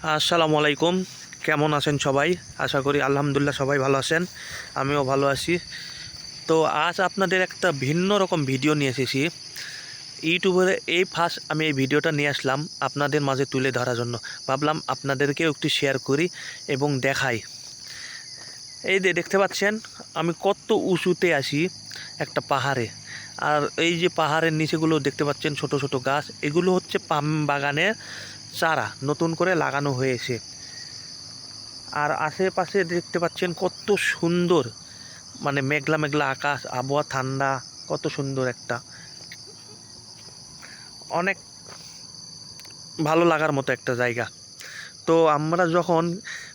আসসালামু আলাইকুম। কেমন আছেন সবাই? আশা করি আলহামদুলিল্লাহ সবাই ভালো আছেন, আমিও ভালো আছি। তো আজ আপনাদের একটা ভিন্ন রকম ভিডিও নিয়ে এসেছি। ইউটিউবে এই ফার্স্ট আমি এই ভিডিওটা নিয়ে আসলাম আপনাদের মাঝে তুলে ধরার জন্য। ভাবলাম আপনাদেরকেও একটু শেয়ার করি এবং দেখাই। এই যে দেখতে পাচ্ছেন আমি কত উঁচুতে আসি একটা পাহাড়ে। আর এই যে পাহাড়ের নিচেগুলো দেখতে পাচ্ছেন ছোট ছোট গাছ, এগুলো হচ্ছে পাম বাগানের চারা নতুন করে লাগানো হয়েছে। আর আশেপাশে দেখতে পাচ্ছেন কত সুন্দর, মানে মেঘলা মেঘলা আকাশ, আবহাওয়া ঠান্ডা, কত সুন্দর একটা, অনেক ভালো লাগার মতো একটা জায়গা। তো আমরা যখন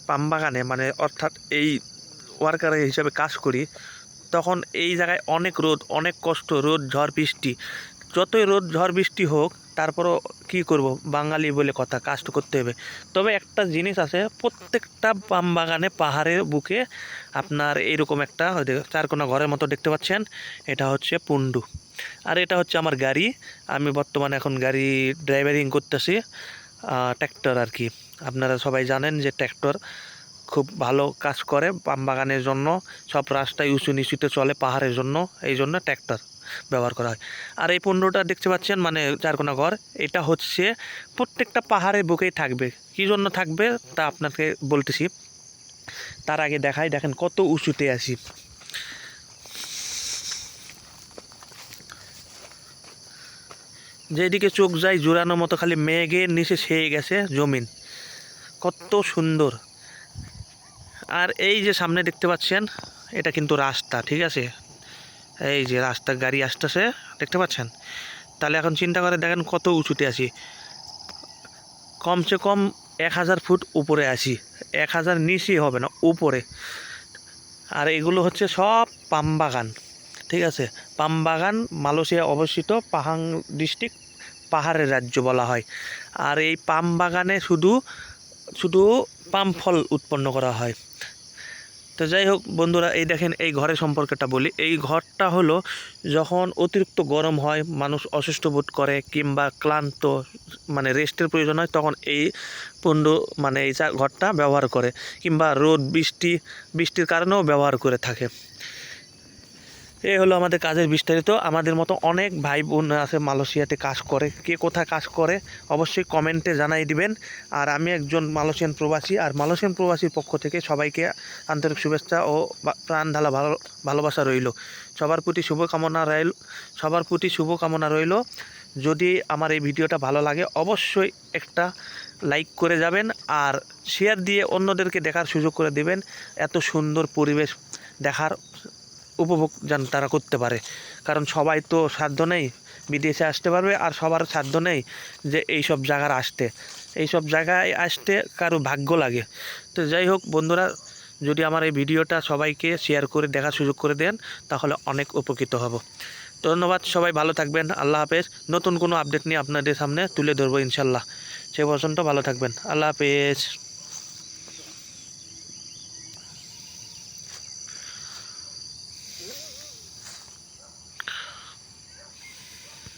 পাম বাগানে মানে অর্থাৎ এই ওয়ার্কার হিসাবে কাজ করি, তখন এই জায়গায় অনেক রোদ, অনেক কষ্ট, রোদ ঝড় বৃষ্টি, যতই রোদ ঝড় বৃষ্টি হোক তারপরও কী করব, বাঙালি বলে কথা, কাজ তো করতে হবে। তবে একটা জিনিস আছে, প্রত্যেকটা পাম বাগানে পাহাড়ের বুকে আপনার এইরকম একটা চারকোনা ঘরের মতো দেখতে পাচ্ছেন, এটা হচ্ছে পুন্ডু। আর এটা হচ্ছে আমার গাড়ি, আমি বর্তমানে এখন গাড়ি ড্রাইভারিং করতেছি, ট্র্যাক্টর আর কি। আপনারা সবাই জানেন যে ট্র্যাক্টর খুব ভালো কাজ করে পাম বাগানের জন্য, সব রাস্তায় উঁচু নিচুতে চলে পাহাড়ের জন্য, এই জন্য ট্র্যাক্টর ব্যবহার করা হয়। আর এই পণ্যটা দেখতে পাচ্ছেন মানে চারকোনা ঘর, এটা হচ্ছে প্রত্যেকটা পাহাড়ের বুকেই থাকবে। কী জন্য থাকবে তা আপনাকে বলতেছি, তার আগে দেখাই, দেখেন কত উঁচুতে আসি। যেদিকে চোখ যায় জোরানোর মতো, খালি মেঘের নিচে ছেয়ে গেছে জমিন, কত সুন্দর। আর এই যে সামনে দেখতে পাচ্ছেন এটা কিন্তু রাস্তা, ঠিক আছে, এই যে রাস্তা, গাড়ি আসতেছে দেখতে পাচ্ছেন। তাহলে এখন চিন্তা করে দেখেন কত উঁচুতে আছি, কমসে কম 1000 ফুট উপরে আছি, 1000 নিচে হবে না, উপরে। আর এগুলো হচ্ছে সব পাম বাগান, ঠিক আছে। পাম বাগান মালয়েশিয়া অবস্থিত, পাহাং ডিস্ট্রিক্ট, পাহাড়ের রাজ্য বলা হয়। আর এই পাম বাগানে শুধু শুধু পাম ফল উৎপন্ন করা হয়। তো যাই হোক বন্ধুরা, এই দেখেন এই ঘরের সম্পর্কটা বলি। এই ঘরটা হলো যখন অতিরিক্ত গরম হয়, মানুষ অসুস্থ বোধ করে কিংবা ক্লান্ত, মানে রেস্টের প্রয়োজন হয়, তখন এই পুন্ডু মানে এই ঘরটা ব্যবহার করে, কিংবা রোদ বৃষ্টির কারণেও ব্যবহার করে থাকে। এই হলো আমাদের কাজের বিস্তারিত। আমাদের মতো অনেক ভাই বোন আছে মালয়েশিয়াতে কাজ করে, কে কোথায় কাজ করে অবশ্যই কমেন্টে জানাই দিবেন। আর আমি একজন মালয়েশিয়ান প্রবাসী, আর মালয়েশিয়ান প্রবাসীর পক্ষ থেকে সবাইকে আন্তরিক শুভেচ্ছা ও প্রাণ ঢালা ভালোবাসা রইল। সবার প্রতি শুভকামনা রইল। যদি আমার এই ভিডিওটা ভালো লাগে অবশ্যই একটা লাইক করে যাবেন, আর শেয়ার দিয়ে অন্যদেরকে দেখার সুযোগ করে দেবেন। এত সুন্দর পরিবেশ দেখার উপভোগ যেন তারা করতে পারে, কারণ সবাই তো সাধ্য নেই বিদেশে আসতে পারবে, আর সবার সাধ্য নেই যে এইসব জায়গায় আসতে কারো ভাগ্য লাগে। তো যাই হোক বন্ধুরা, যদি আমার এই ভিডিওটা সবাইকে শেয়ার করে দেখার সুযোগ করে দেন তাহলে অনেক উপকৃত হব। ধন্যবাদ, সবাই ভালো থাকবেন, আল্লাহ হাফেজ। নতুন কোনো আপডেট নিয়ে আপনাদের সামনে তুলে ধরবো ইনশাল্লাহ, সে পর্যন্ত ভালো থাকবেন, আল্লাহ হাফেজ।